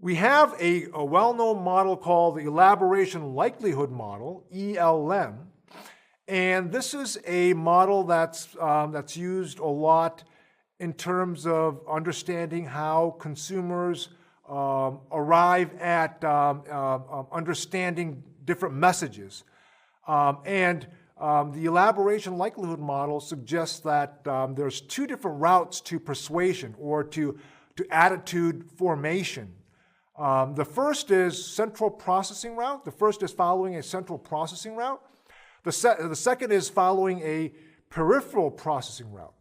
We have a well-known model called the Elaboration Likelihood Model, ELM, and this is a model that's used a lot in terms of understanding how consumers arrive at understanding different messages. The elaboration likelihood model suggests that there's two different routes to persuasion or to attitude formation. The first is central processing route. The first is following a central processing route. The second is following a peripheral processing route.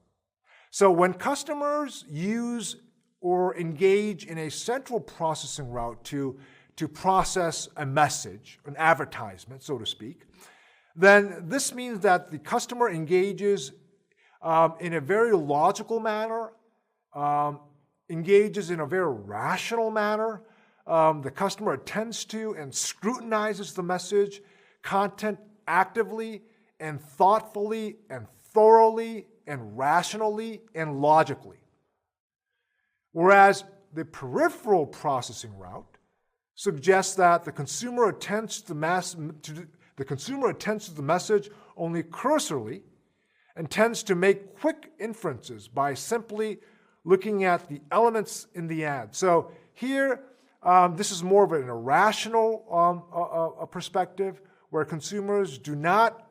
So when customers use or engage in a central processing route to process a message, an advertisement, so to speak, then this means that the customer engages in a very logical manner, engages in a very rational manner. The customer attends to and scrutinizes the message content actively and thoughtfully and thoroughly and rationally and logically. Whereas the peripheral processing route suggests that the consumer attends to the message only cursorily and tends to make quick inferences by simply looking at the elements in the ad. So here, this is more of an irrational perspective where consumers do not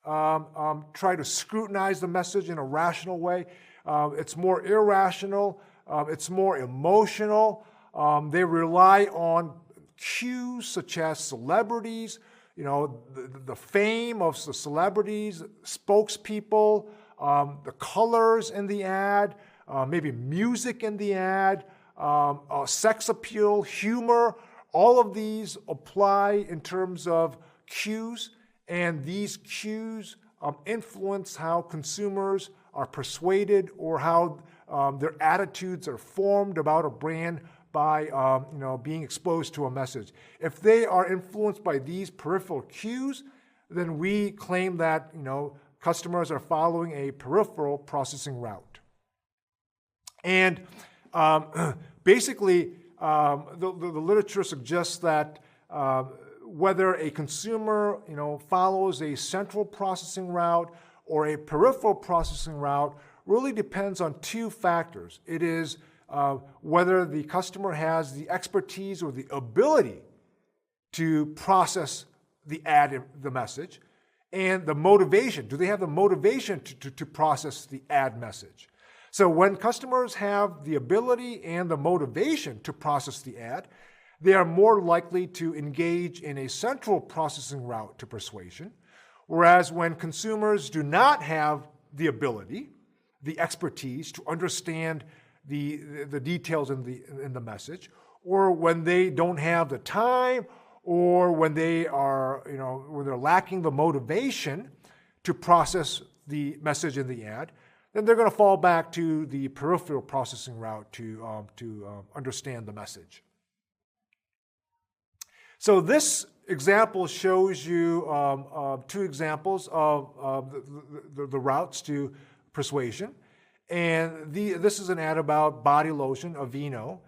try to scrutinize the message in a rational way. It's more irrational. It's more emotional. They rely on cues such as celebrities, the fame of the celebrities, spokespeople, the colors in the ad, maybe music in the ad, sex appeal, humor. All of these apply in terms of cues, and these cues influence how consumers are persuaded or how their attitudes are formed about a brand by being exposed to a message. If they are influenced by these peripheral cues, then we claim that customers are following a peripheral processing route. And basically, the literature suggests that whether a consumer follows a central processing route or a peripheral processing route really depends on two factors. It is whether the customer has the expertise or the ability to process the message, and the motivation. Do they have the motivation to process the ad message? So when customers have the ability and the motivation to process the ad, they are more likely to engage in a central processing route to persuasion. Whereas when consumers do not have the ability, the expertise to understand the details in the message, or when they don't have the time, or when they are, when they're lacking the motivation to process the message in the ad, then they're going to fall back to the peripheral processing route to understand the message. So this example shows you two examples of the routes to persuasion. And this is an ad about body lotion, Aveeno.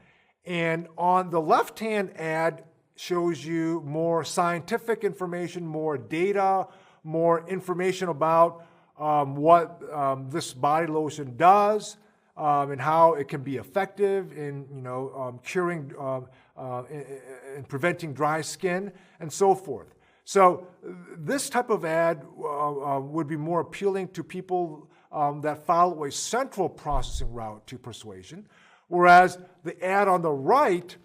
And on the left-hand ad shows you more scientific information, more data, more information about what this body lotion does and how it can be effective in curing and preventing dry skin and so forth. So this type of ad would be more appealing to people that follow a central processing route to persuasion, whereas the ad on the right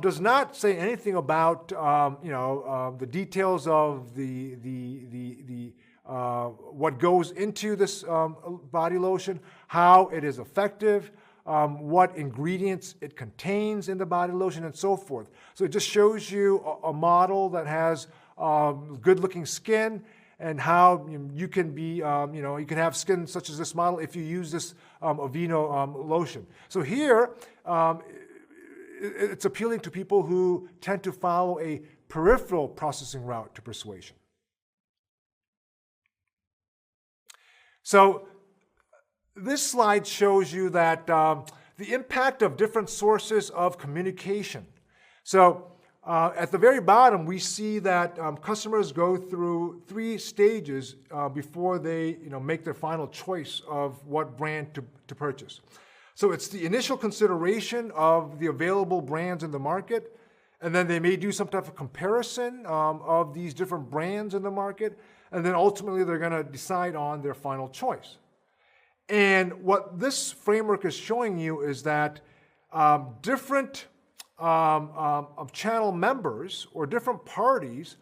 does not say anything about the details of the what goes into this body lotion, how it is effective, what ingredients it contains in the body lotion, and so forth. So it just shows you a model that has good-looking skin, and how you can be, you can have skin such as this model if you use this Aveeno lotion. So here, it's appealing to people who tend to follow a peripheral processing route to persuasion. So this slide shows you that the impact of different sources of communication So at the very bottom, we see that customers go through 3 stages before they make their final choice of what brand to purchase. So it's the initial consideration of the available brands in the market, and then they may do some type of comparison of these different brands in the market, and then ultimately they're going to decide on their final choice. And what this framework is showing you is that different channel members or different parties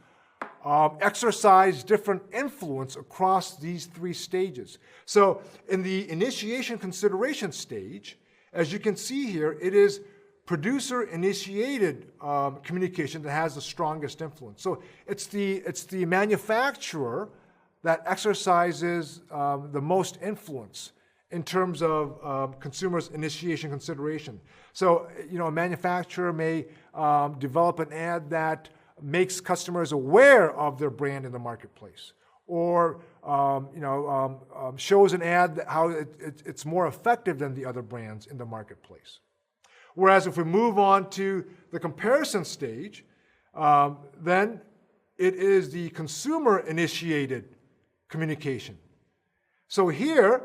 exercise different influence across these 3 stages. So in the initiation consideration stage, as you can see here, it is producer-initiated communication that has the strongest influence. So it's the manufacturer that exercises the most influence in terms of consumers' initiation consideration. So, a manufacturer may develop an ad that makes customers aware of their brand in the marketplace, or shows an ad that how it's more effective than the other brands in the marketplace. Whereas if we move on to the comparison stage, then it is the consumer-initiated communication. So here,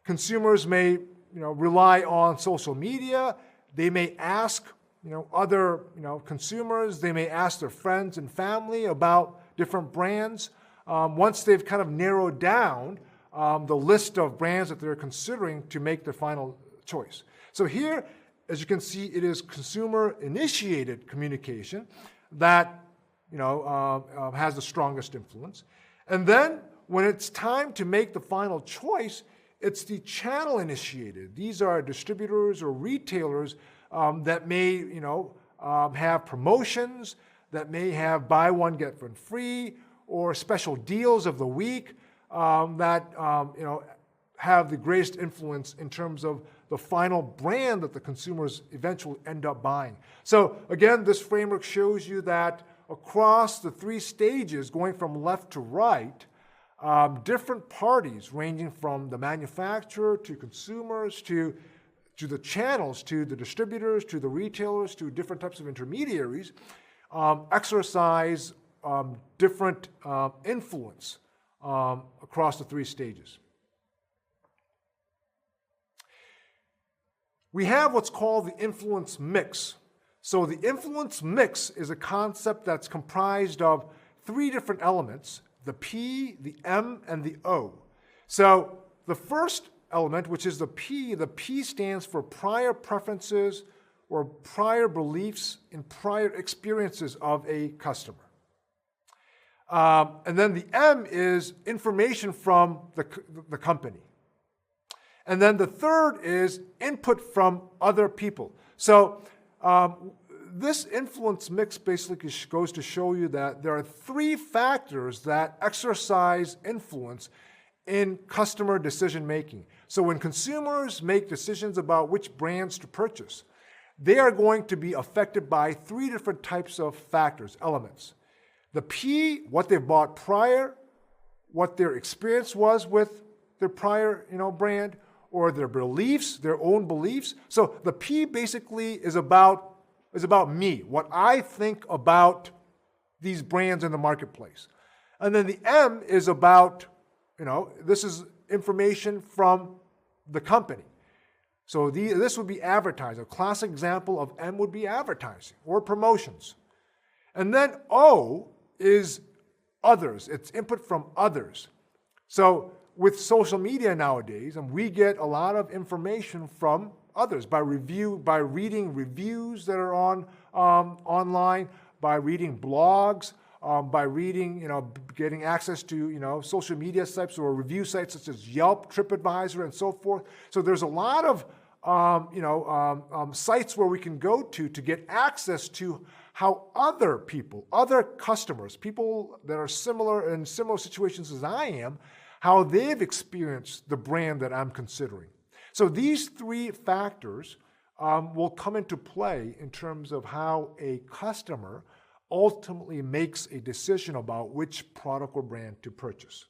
consumers may rely on social media. They may ask other consumers. They may ask their friends and family about different brands. Once they've kind of narrowed down the list of brands that they're considering to make their final choice. So here, as you can see, it is consumer-initiated communication that has the strongest influence. And then when it's time to make the final choice, it's the channel-initiated. These are distributors or retailers that may have promotions, that may have buy one, get one free, or special deals of the week that have the greatest influence in terms of the final brand that the consumers eventually end up buying. So again, this framework shows you that across the 3 stages, going from left to right, different parties ranging from the manufacturer to consumers to the channels, to the distributors, to the retailers, to different types of intermediaries, exercise different influence across the 3 stages. We have what's called the influence mix. So the influence mix is a concept that's comprised of 3 different elements: the P, the M, and the O. So the first element, which is the P stands for prior preferences or prior beliefs and prior experiences of a customer. And then the M is information from the company. And then the third is input from other people. So this influence mix basically goes to show you that there are 3 factors that exercise influence in customer decision making. So when consumers make decisions about which brands to purchase, they are going to be affected by 3 different types of factors, elements. The P, what they've bought prior, what their experience was with their prior brand, or their beliefs, their own beliefs. So the P basically is about me, what I think about these brands in the marketplace. And then the M is about, this is information from the company. So this would be advertising. A classic example of M would be advertising or promotions. And then O is others. It's input from others. So with social media nowadays, and we get a lot of information from others by reading reviews that are online, by reading blogs, by reading, getting access to, social media sites or review sites such as Yelp, TripAdvisor, and so forth. So there's a lot of, sites where we can go to get access to how other people, other customers, people that are in similar situations as I am, how they've experienced the brand that I'm considering. So these 3 factors will come into play in terms of how a customer ultimately makes a decision about which product or brand to purchase.